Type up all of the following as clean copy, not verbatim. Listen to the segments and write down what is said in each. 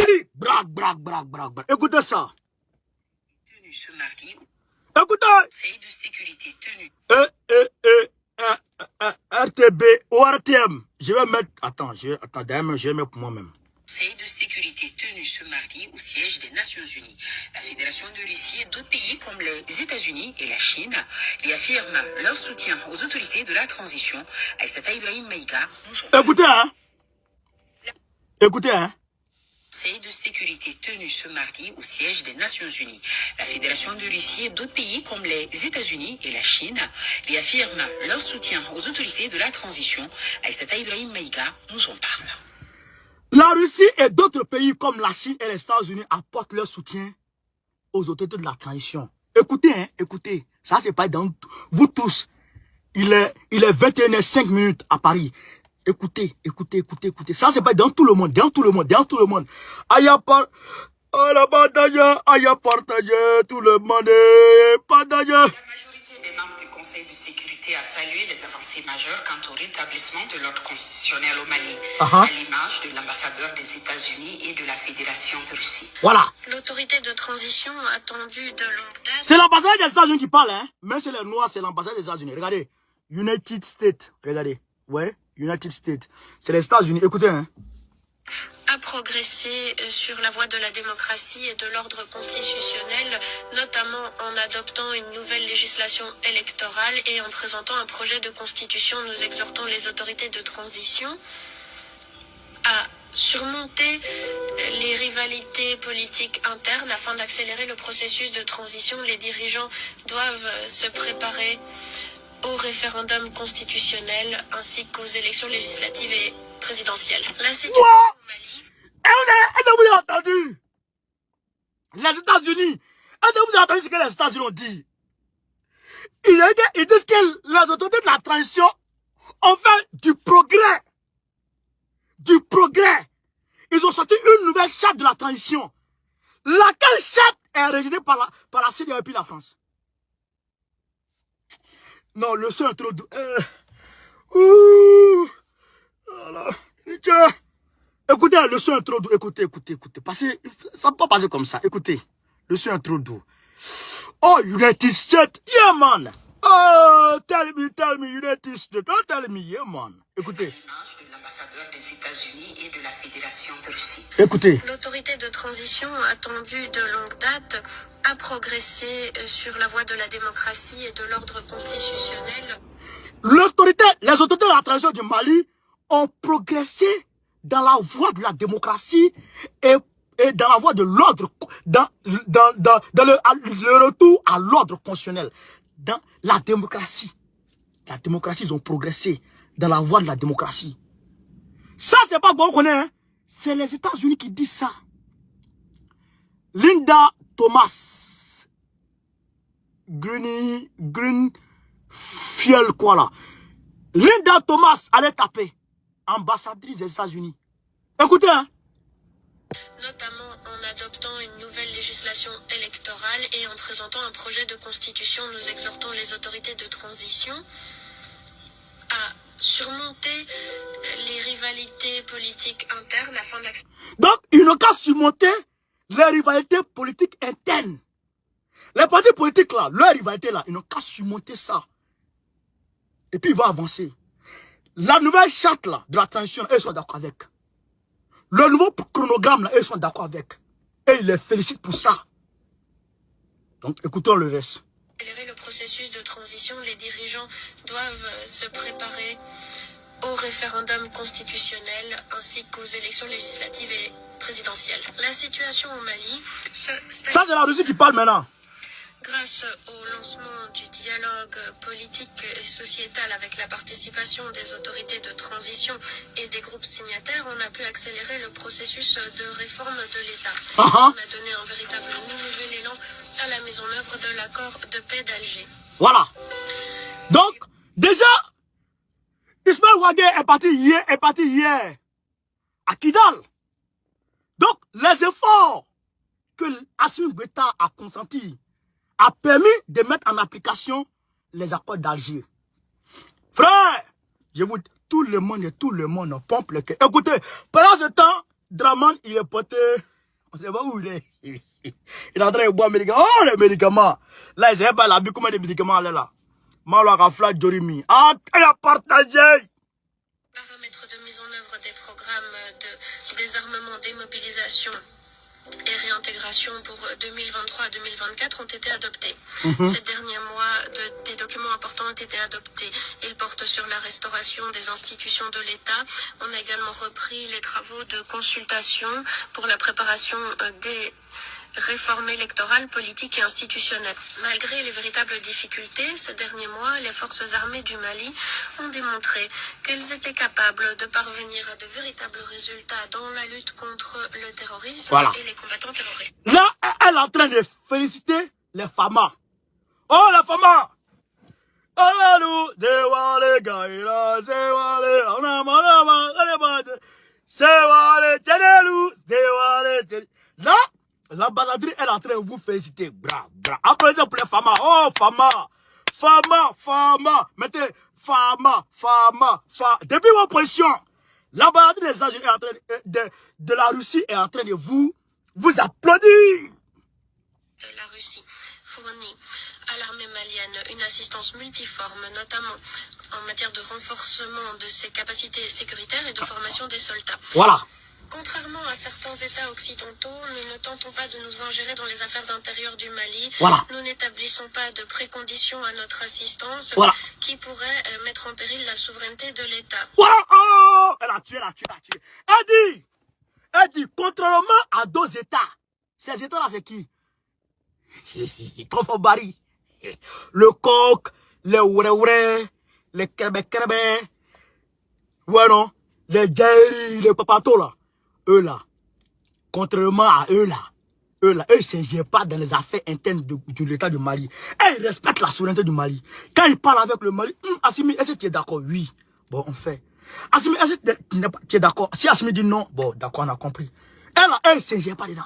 dit, braque, braque, braque, braque, braque. Écoutez ça. Tenu ce mardi. Écoutez. Conseil de sécurité tenu. RTB ou RTM. Je vais mettre, attends, d'ailleurs, je vais mettre pour moi-même. Conseil de sécurité tenu ce mardi au siège des Nations Unies. La Fédération de Russie et d'autres pays comme les États-Unis et la Chine réaffirment leur soutien aux autorités de la transition. Aïssata Ibrahim Maïga. Écoutez, hein. Écoutez, hein. Conseil de sécurité tenu ce mardi au siège des Nations Unies. La Fédération de Russie et d'autres pays comme les États-Unis et la Chine réaffirment leur soutien aux autorités de la transition. Aïssata Ibrahim Maïga nous en parle. La Russie et d'autres pays comme la Chine et les États-Unis apportent leur soutien aux autorités de la transition. Écoutez, hein, écoutez. Ça, c'est pas dans vous tous. Il est 21h05 à Paris. Écoutez, écoutez, écoutez, écoutez. Ça, c'est pas dans tout le monde, dans tout le monde, dans tout le monde. Aïe, partagé, tout le monde est partagé. La majorité des membres du Conseil de sécurité a salué les avancées majeures quant au rétablissement de l'ordre constitutionnel au Mali, à l'image de l'ambassadeur des États-Unis et de la Fédération de Russie. Voilà. L'autorité de transition attendue de longue date. C'est l'ambassadeur des États-Unis qui parle, hein. Mais c'est les Noirs, c'est l'ambassadeur des États-Unis. Regardez. United States. Regardez. Ouais. United States. C'est les États-Unis. Écoutez, hein. A progressé sur la voie de la démocratie et de l'ordre constitutionnel, notamment en adoptant une nouvelle législation électorale et en présentant un projet de constitution. Nous exhortons les autorités de transition à surmonter les rivalités politiques internes afin d'accélérer le processus de transition. Les dirigeants doivent se préparer au référendum constitutionnel ainsi qu'aux élections législatives et présidentielles. La situation au Mali. Est-ce que vous avez entendu? Les États-Unis. Est-ce que vous avez entendu ce que les États-Unis ont dit? Ils disent que les autorités de la transition ont fait du progrès. Du progrès. Ils ont sorti une nouvelle charte de la transition. Laquelle charte est rejetée par la CEDEAO et puis la France? Non, le son est trop doux. Voilà. Écoutez, le son est trop doux. Écoutez, écoutez, écoutez. Passez, ça ne peut pas passer comme ça. Écoutez, le son est trop doux. Oh, United States, yeah, man. Oh, tell me, United States. Don't tell me, yeah, man. Écoutez. L'ambassadeur des États-Unis et de la Fédération de Russie. Écoutez. L'autorité de transition attendue de longue date a progressé sur la voie de la démocratie et de l'ordre constitutionnel. Les autorités de la transition du Mali ont progressé dans la voie de la démocratie et dans la voie de l'ordre, dans le retour à l'ordre constitutionnel. Dans la démocratie. La démocratie, ils ont progressé dans la voie de la démocratie. Ça, c'est pas bon qu'on est, hein. C'est les États-Unis qui disent ça. Linda Thomas. Greenfield, quoi là. Linda Thomas allait taper. Ambassadrice des États-Unis. Écoutez, hein. Notamment en adoptant une nouvelle législation électorale et en présentant un projet de constitution. Nous exhortons les autorités de transition à surmonter les rivalités politiques internes afin d'accélérer. Donc, ils n'ont qu'à surmonter les rivalités politiques internes. Les partis politiques là, leurs rivalités là, ils n'ont qu'à surmonter ça. Et puis ils vont avancer. La nouvelle charte là, de la transition, ils sont d'accord avec. Le nouveau chronogramme là, ils sont d'accord avec. Et ils les félicitent pour ça. Donc, écoutons le reste. Le processus de transition, les dirigeants doivent se préparer au référendum constitutionnel ainsi qu'aux élections législatives et présidentielles. La situation au Mali... Ça, c'est la Russie qui parle maintenant. Grâce au lancement du dialogue politique et sociétal avec la participation des autorités de transition et des groupes signataires, on a pu accélérer le processus de réforme de l'État. On a donné un véritable nouvel élan à la mise en œuvre de l'accord de paix d'Alger. Voilà. Donc, déjà, Ismaël Ouagé est parti hier à Kidal. Donc, les efforts que Assimi Goïta a consentis a permis de mettre en application les accords d'Alger. Frère, je vous dis, tout le monde pompe le cœur. Écoutez, pendant ce temps, Draman, il est poté. On sait pas où il est. Il est en train de boire médicaments. Oh, les médicaments. Là, ils savent pas la vie, combien de médicaments là là. Malo a flat Jorimi. Ah, il a partagé. Paramètres de mise en œuvre des programmes de désarmement, démobilisation et réintégration pour 2023 à 2024 ont été adoptés. Ces derniers mois, des documents importants ont été adoptés. Ils portent sur la restauration des institutions de l'État. On a également repris les travaux de consultation pour la préparation des réforme électorale, politique et institutionnelle. Malgré les véritables difficultés, ces derniers mois, les forces armées du Mali ont démontré qu'elles étaient capables de parvenir à de véritables résultats dans la lutte contre le terrorisme et les combattants terroristes. Là, elle est en train de féliciter les FAMA. Oh, les FAMA! Là, l'ambassadrice, elle est en train de vous féliciter. Bra, bra. Applaudissez pour les FAMA. Oh, FAMA. FAMA, FAMA. Mettez FAMA, FAMA, FAMA. Depuis vos positions, l'ambassadrice des États-Unis est en train de la Russie est en train de vous applaudir. La Russie fournit à l'armée malienne une assistance multiforme, notamment en matière de renforcement de ses capacités sécuritaires et de formation des soldats. Voilà. Contrairement à certains États occidentaux, nous ne tentons pas de nous ingérer dans les affaires intérieures du Mali. Voilà. Nous n'établissons pas de préconditions à notre assistance qui pourraient mettre en péril la souveraineté de l'État. Voilà. Oh, elle a tué. Elle dit, contrairement à d'autres États, ces États-là, c'est qui? Confobari, le coq, les oure, les kerbe, ouais non, les gairi, les papatos là, eux là, contrairement à eux là, eux ne s'ingèrent pas dans les affaires internes de l'État du Mali. Et ils respectent la souveraineté du Mali. Quand ils parlent avec le Mali, Assimi, est-ce que tu es d'accord? Oui, bon, on fait. Assimi, est-ce que tu es d'accord? Si Assimi dit non, bon, d'accord, on a compris. Elle ne s'ingère pas dedans.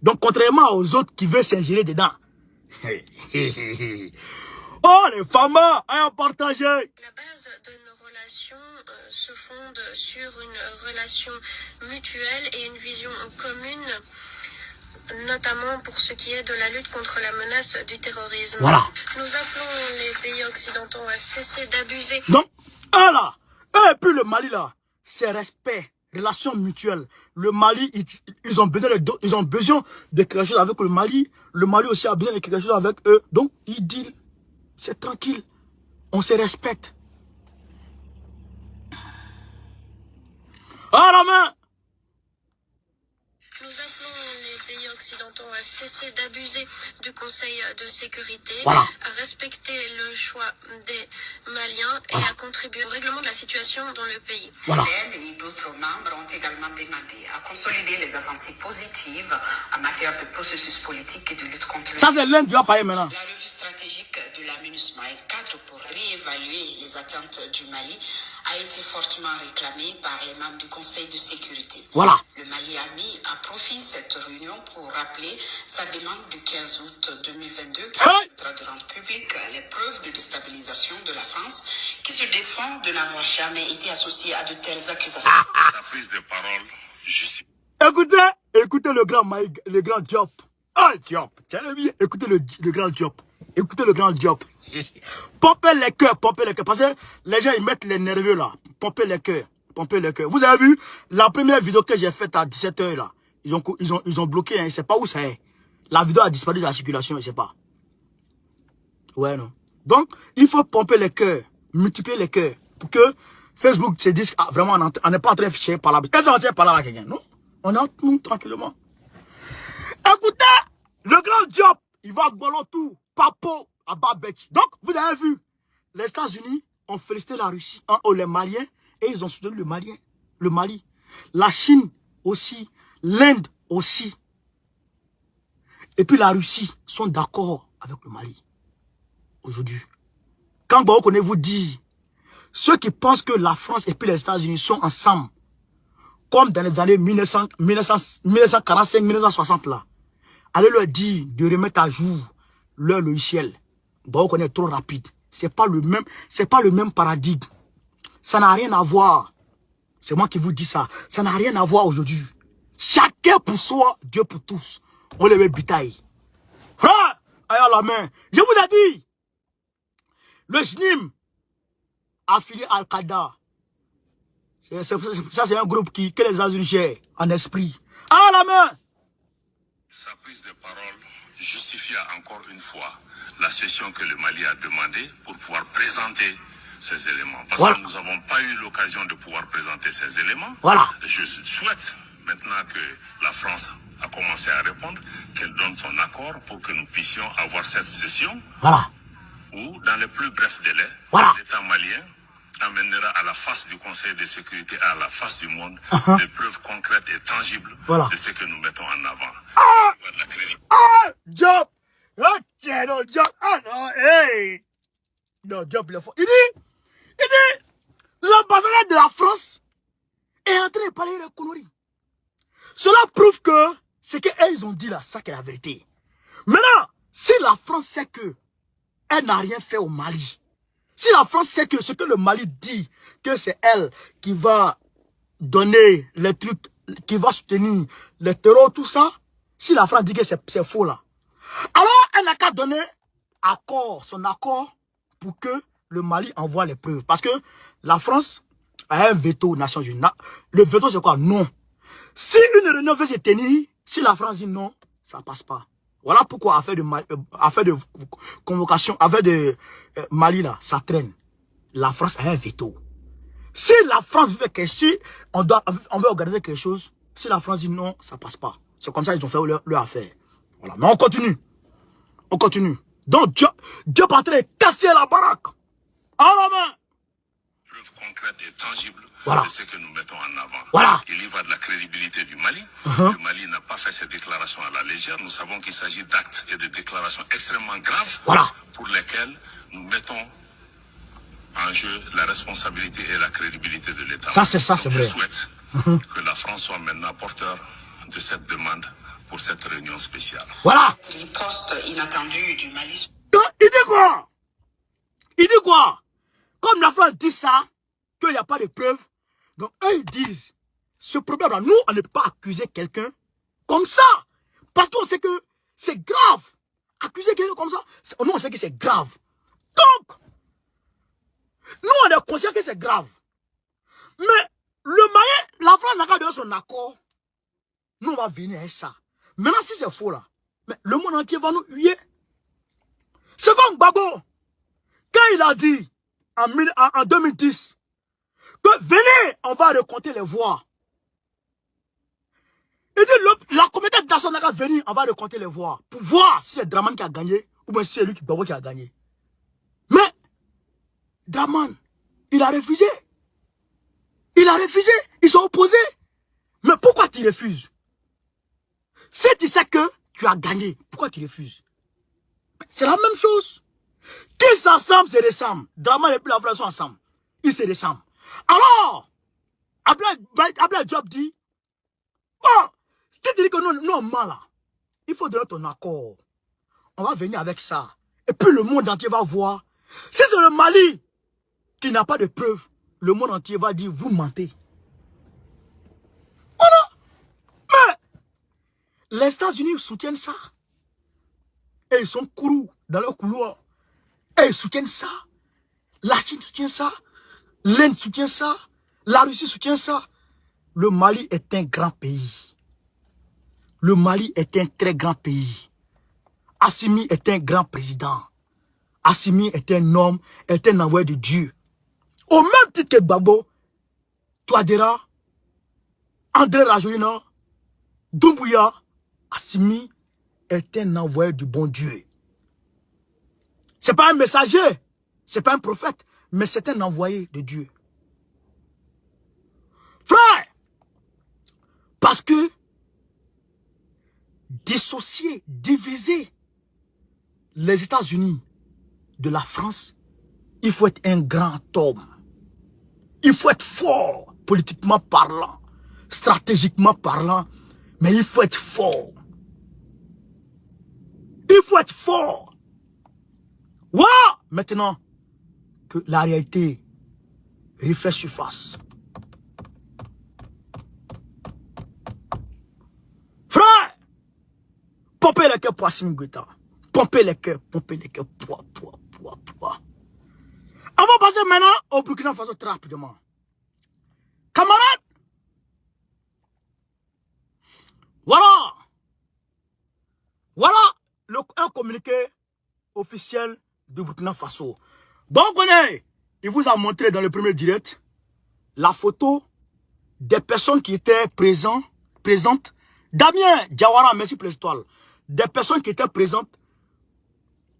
Donc, contrairement aux autres qui veulent s'ingérer dedans. Oh, les femmes, elles ont partagé. La base de nos relations se fonde sur une relation mutuelle et une vision commune, notamment pour ce qui est de la lutte contre la menace du terrorisme. Voilà. Nous appelons les pays occidentaux à cesser d'abuser. Donc, là, et puis le Mali là, c'est respect. Relations mutuelles. Le Mali, ils ont besoin de quelque chose avec le Mali. Le Mali aussi a besoin de quelque chose avec eux. Donc, ils deal. C'est tranquille. On se respecte. À la main. Nous appelons les pays occidentaux à cesser d'abuser du Conseil de sécurité, voilà. à respecter le choix des Maliens et à contribuer au règlement de la situation dans le pays. Voilà. L'Inde et d'autres membres ont également demandé à consolider les avancées positives en matière de processus politique et de lutte contre le terrorisme. Ça, c'est l'Inde qui va parler maintenant. La revue stratégique de la MINUSMA et cadre pour réévaluer les attentes du Mali a été fortement réclamée par les membres du Conseil de sécurité. Voilà. Le Mali a mis à profit cette réunion pour rappeler sa demande du 15 août 2022 qui permettra de rendre public les preuves de déstabilisation de la France qui se défend de n'avoir jamais été associée à de telles accusations. Sa prise de parole justifie. Écoutez le grand Maïg, le grand Diop. Ah, Diop, tiens bien. Écoutez le grand Diop. Écoutez le grand Diop. Pompez les cœurs. Parce que les gens, ils mettent les nerveux là. Pompez les cœurs. Vous avez vu la première vidéo que j'ai faite à 17 h là. Ils ont bloqué, hein, je ne sais pas où ça est. La vidéo a disparu de la circulation, je ne sais pas. Ouais, non. Donc, il faut pomper les cœurs, multiplier les cœurs, pour que Facebook se dise, ah, vraiment, on n'est pas en train de ficher par là. Est-ce qu'on tient par là avec quelqu'un? Non. On entre, nous, tranquillement. Écoutez, le grand job, il va ballon tout, papo, à Babetch. Donc, vous avez vu, les États-Unis ont félicité la Russie, les Maliens, et ils ont soutenu le Mali. La Chine aussi, l'Inde aussi. Et puis la Russie sont d'accord avec le Mali. Aujourd'hui. Quand Baokone vous dit, ceux qui pensent que la France et puis les États-Unis sont ensemble, comme dans les années 1945-1960 là, allez leur dire de remettre à jour leur logiciel. Baokone est trop rapide. C'est pas le même paradigme. Ça n'a rien à voir. C'est moi qui vous dis ça. Ça n'a rien à voir aujourd'hui. Chacun pour soi, Dieu pour tous. On les met bitaille. Ah, aïe à la main. Je vous ai dit, le JNIM, affilié à Al-Qaïda, ça c'est un groupe que les États-Unis gèrent en esprit. À la main. Sa prise de parole justifia encore une fois la session que le Mali a demandée pour pouvoir présenter ces éléments. Parce voilà. que nous n'avons pas eu l'occasion de pouvoir présenter ces éléments. Voilà. Je souhaite, maintenant que la France a commencé à répondre, qu'elle donne son accord pour que nous puissions avoir cette session. Voilà. Où, dans les plus brefs délais, voilà. l'État malien amènera à la face du Conseil de sécurité, à la face du monde, des preuves concrètes et tangibles voilà. de ce que nous mettons en avant. Job! Ok, non, Job! Ah non, hey! Non, Job, il est fort. Il dit, l'ambassadeur de la France est en train de parler de conneries. Cela prouve que ce qu'ils ont dit là, ça c'est la vérité. Maintenant, si la France sait que elle n'a rien fait au Mali, si la France sait que ce que le Mali dit, que c'est elle qui va donner les trucs, qui va soutenir les terrors, tout ça, si la France dit que c'est faux là, alors elle n'a qu'à donner son accord pour que le Mali envoie les preuves. Parce que la France a un veto aux Nations Unies. Le veto c'est quoi? Non. Si une réunion veut se tenir, si la France dit non, ça ne passe pas. Voilà pourquoi affaire de convocation, affaire de Mali là, ça traîne. La France a un veto. Si la France veut quelque chose, on veut organiser quelque chose. Si la France dit non, ça passe pas. C'est comme ça qu'ils ont fait leur affaire. Voilà. Mais on continue. On continue. Donc Dieu est en train de casser la baraque. À la main. Preuve concrète et tangible voilà. de ce que nous mettons en avant. Voilà. Il y va de la crédibilité du Mali. Le Mali n'a pas fait ces déclarations à la légère. Nous savons qu'il s'agit d'actes et de déclarations extrêmement graves voilà. pour lesquels nous mettons en jeu la responsabilité et la crédibilité de l'État. Ça, c'est ça, c'est vrai. Je souhaite que la France soit maintenant porteur de cette demande pour cette réunion spéciale. Voilà. Riposte inattendue du Mali. Donc, il dit quoi? Il dit quoi? Comme la France dit ça, qu'il n'y a pas de preuves, donc eux ils disent, ce problème-là, nous, on ne peut pas accuser quelqu'un comme ça. Parce qu'on sait que c'est grave. Accuser quelqu'un comme ça, nous, on sait que c'est grave. Donc, nous, on est conscient que c'est grave. Mais le Mali, la France n'a qu'à donner son accord. Nous, on va venir avec ça. Maintenant, si c'est faux, là, mais le monde entier va nous huer. C'est comme Gbagbo. Quand il a dit, en 2010, que venez, on va recompter les voix. Il dit, la communauté nationale va venir, on va recompter les voix. Pour voir si c'est Draman qui a gagné, ou bien si c'est lui Gbagbo qui a gagné. Mais, Draman, il a refusé. Il a refusé. Ils sont opposés. Mais pourquoi tu refuses? Si tu sais que tu as gagné, pourquoi tu refuses? C'est la même chose. Qui s'ensemble, se ressemblent. Draman et puis la France sont ensemble. Ils se ressemblent. Alors, Ablaye Diop dit, bon, si tu dis que nous, on ment là, il faut donner ton accord. On va venir avec ça. Et puis le monde entier va voir. Si c'est le Mali qui n'a pas de preuves, le monde entier va dire, vous mentez. Voilà. Mais, les États-Unis soutiennent ça. Et ils sont courus dans leur couloir. Et ils soutiennent ça. La Chine soutient ça. L'Inde soutient ça. La Russie soutient ça. Le Mali est un grand pays. Le Mali est un très grand pays. Assimi est un grand président. Assimi est un homme, est un envoyé de Dieu. Au même titre que Gbagbo, Touadéra, André Rajoelina, Doumbouya, Assimi est un envoyé du bon Dieu. C'est pas un messager, c'est pas un prophète, mais c'est un envoyé de Dieu. Frère, parce que dissocier, diviser les États-Unis de la France, il faut être un grand homme. Il faut être fort, politiquement parlant, stratégiquement parlant, mais il faut être fort. Il faut être fort. Voilà, maintenant que la réalité refait surface. Pompez les cœurs pour Assimi Goïta. Pompez les cœurs, poids. On va passer maintenant au Burkina Faso très rapidement. Camarades, voilà un communiqué officiel du Burkina Faso. Donc, il vous a montré dans le premier direct la photo des personnes qui étaient présentes. Damien Diawara, merci pour l'étoile. Des personnes qui étaient présentes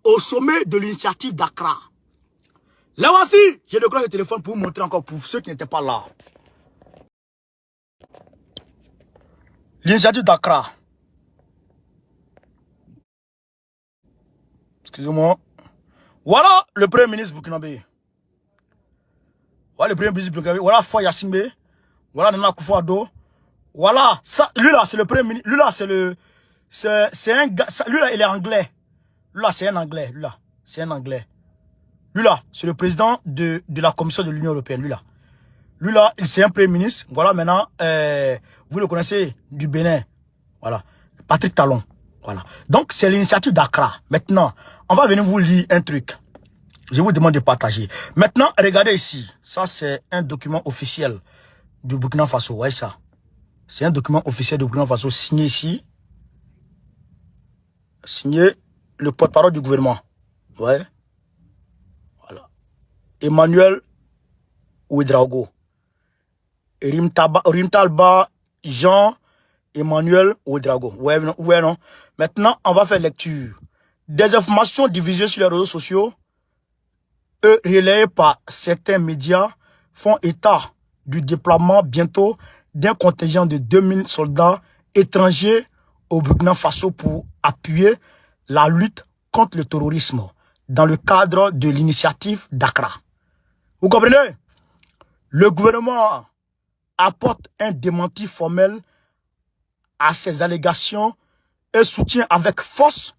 au sommet de l'initiative d'Accra. Là voici, j'ai le grand téléphone pour vous montrer encore pour ceux qui n'étaient pas là. L'initiative d'Accra. Excusez-moi. Voilà le premier ministre burkinabé. Voilà le premier ministre burkinabé. Voilà Foy Yassimbe. Voilà Nana Akufo-Addo. Voilà, ça, lui là, c'est le premier ministre. Lui là, c'est le. C'est un gars. Lui là, il est anglais. Lui là, c'est un anglais. Lui là, c'est un anglais. Lui là, c'est le président de la Commission de l'Union Européenne. Lui là, c'est un premier ministre. Voilà, maintenant, vous le connaissez, du Bénin. Voilà. Patrick Talon. Voilà. Donc, c'est l'initiative d'Accra. Maintenant, on va venir vous lire un truc. Je vous demande de partager. Maintenant, regardez ici. Ça, c'est un document officiel du Burkina Faso. Vous voyez ça? C'est un document officiel du Burkina Faso signé ici. Signé le porte-parole du gouvernement. Ouais. Voilà. Emmanuel Ouedraogo. Rimtalba Jean-Emmanuel Ouedraogo. Ouais, non. Maintenant, on va faire lecture. Des informations diffusées sur les réseaux sociaux, relayées par certains médias, font état du déploiement bientôt d'un contingent de 2000 soldats étrangers au Burkina Faso pour appuyer la lutte contre le terrorisme dans le cadre de l'initiative d'Accra. Vous comprenez? Le gouvernement apporte un démenti formel à ces allégations et soutient avec force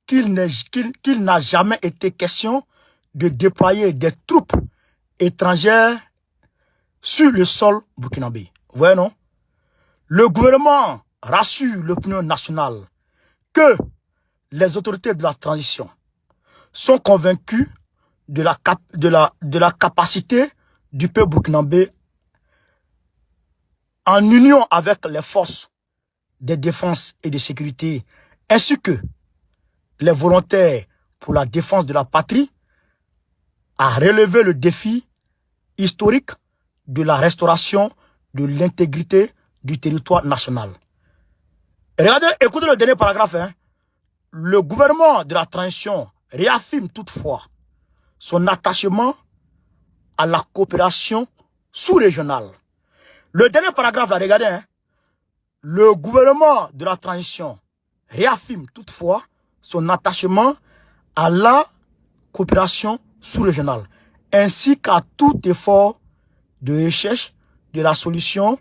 qu'il n'a jamais été question de déployer des troupes étrangères sur le sol burkinabé. Vous voyez, non? Le gouvernement rassure l'opinion nationale que les autorités de la transition sont convaincus de la capacité du peuple burkinabé en union avec les forces de défense et de sécurité, ainsi que les volontaires pour la défense de la patrie, à relever le défi historique de la restauration de l'intégrité du territoire national. Regardez, écoutez le dernier paragraphe. Le gouvernement de la transition réaffirme toutefois son attachement à la coopération sous-régionale. Le dernier paragraphe, là, regardez. Le gouvernement de la transition réaffirme toutefois son attachement à la coopération sous-régionale, ainsi qu'à tout effort de recherche de la solution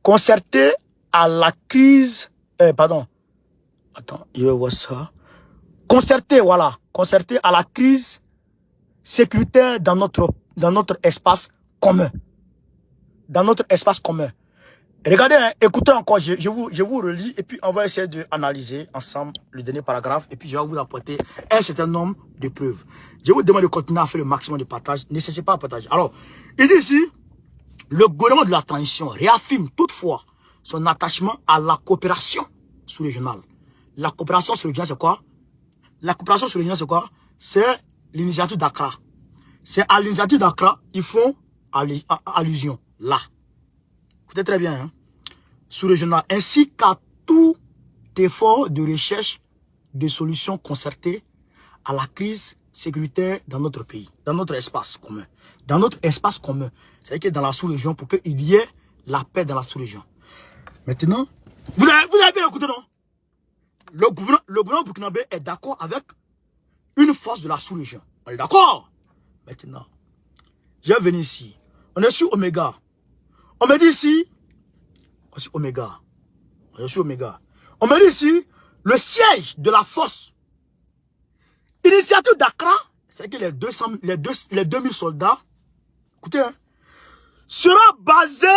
concertée à la crise... je vais voir ça. Concertée à la crise sécuritaire dans notre espace commun. Dans notre espace commun. Regardez, écoutez encore, je vous relis et puis on va essayer d'analyser ensemble le dernier paragraphe et puis je vais vous apporter un certain nombre de preuves. Je vous demande de continuer à faire le maximum de partage, n'hésitez pas à partager. Alors, il dit ici, le gouvernement de la transition réaffirme toutefois son attachement à la coopération sous-régionale. La coopération sous-régionale, c'est quoi? La coopération sous-régionale, c'est quoi? C'est l'initiative d'Accra. C'est à l'initiative d'Accra, ils font allusion, là. Écoutez très bien, hein? Sous-régional, ainsi qu'à tout effort de recherche de solutions concertées à la crise sécuritaire dans notre pays, dans notre espace commun. Dans notre espace commun, c'est-à-dire que dans la sous-région, pour qu'il y ait la paix dans la sous-région. Maintenant, vous avez bien écouté, non? Le gouvernement burkinabé est d'accord avec une force de la sous-région. On est d'accord? Maintenant, je vais venir ici. On est sur Oméga. On me dit ici, on est Oméga. On est sur Oméga. On me dit ici, le siège de la force initiative d'Accra, c'est que les 2000 soldats, écoutez, hein, sera basé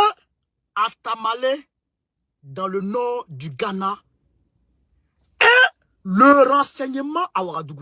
à Tamale, dans le nord du Ghana, le renseignement à Ouagadougou.